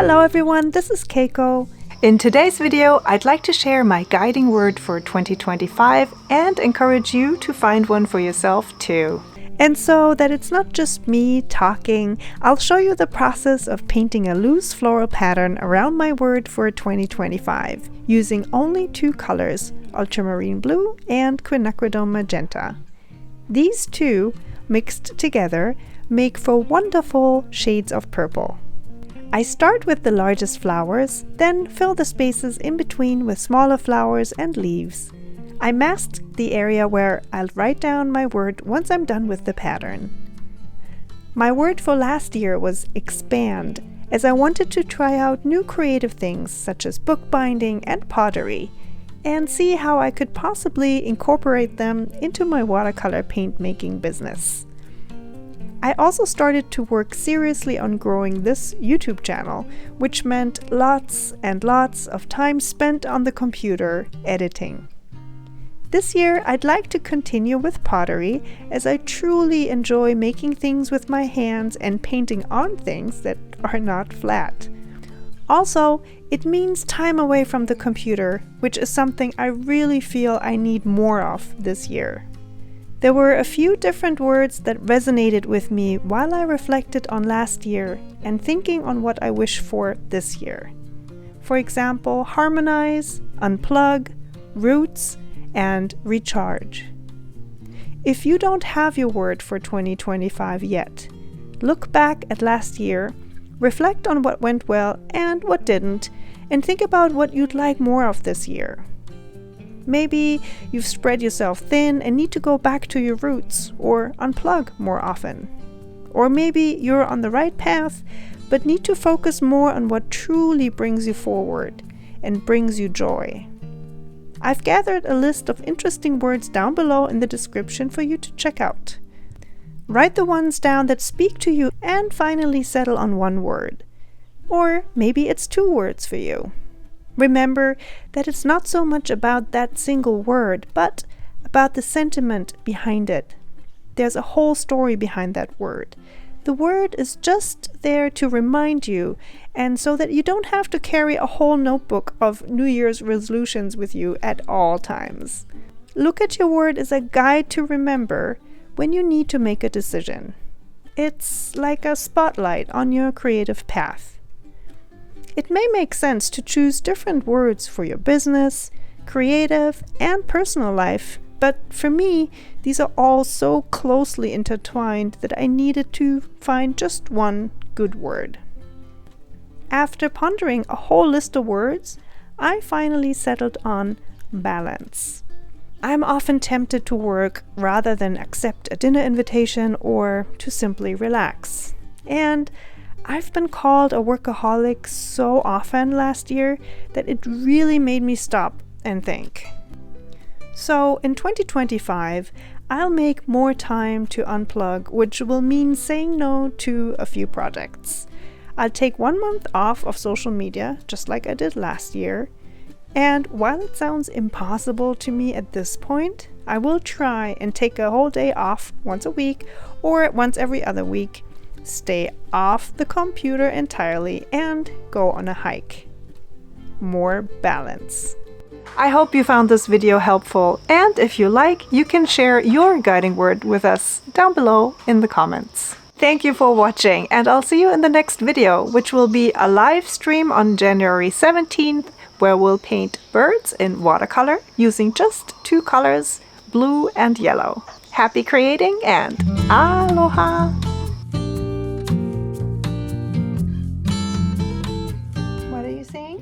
Hello everyone, this is Keiko. In today's video, I'd like to share my guiding word for 2025 and encourage you to find one for yourself too. And so that it's not just me talking, I'll show you the process of painting a loose floral pattern around my word for 2025 using only two colors, ultramarine blue and quinacridone magenta. These two, mixed together, make for wonderful shades of purple. I start with the largest flowers, then fill the spaces in between with smaller flowers and leaves. I mask the area where I'll write down my word once I'm done with the pattern. My word for last year was expand, as I wanted to try out new creative things such as bookbinding and pottery, and see how I could possibly incorporate them into my watercolor paint making business. I also started to work seriously on growing this YouTube channel, which meant lots and lots of time spent on the computer editing. This year, I'd like to continue with pottery, as I truly enjoy making things with my hands and painting on things that are not flat. Also, it means time away from the computer, which is something I really feel I need more of this year. There were a few different words that resonated with me while I reflected on last year and thinking on what I wish for this year. For example, harmonize, unplug, roots, and recharge. If you don't have your word for 2025 yet, look back at last year, reflect on what went well and what didn't, and think about what you'd like more of this year. Maybe you've spread yourself thin and need to go back to your roots or unplug more often. Or maybe you're on the right path but need to focus more on what truly brings you forward and brings you joy. I've gathered a list of interesting words down below in the description for you to check out. Write the ones down that speak to you and finally settle on one word. Or maybe it's two words for you. Remember that it's not so much about that single word, but about the sentiment behind it. There's a whole story behind that word. The word is just there to remind you, and so that you don't have to carry a whole notebook of New Year's resolutions with you at all times. Look at your word as a guide to remember when you need to make a decision. It's like a spotlight on your creative path. It may make sense to choose different words for your business, creative, and personal life, but for me, these are all so closely intertwined that I needed to find just one good word. After pondering a whole list of words, I finally settled on balance. I'm often tempted to work rather than accept a dinner invitation or to simply relax. And I've been called a workaholic so often last year that it really made me stop and think. So in 2025, I'll make more time to unplug, which will mean saying no to a few projects. I'll take 1 month off of social media, just like I did last year. And while it sounds impossible to me at this point, I will try and take a whole day off once a week or once every other week, stay off the computer entirely, and go on a hike. More balance. I hope you found this video helpful, and if you like, you can share your guiding word with us down below in the comments. Thank you for watching, and I'll see you in the next video, which will be a live stream on January 17th, where we'll paint birds in watercolor using just two colors, blue and yellow. Happy creating and aloha! What are you saying?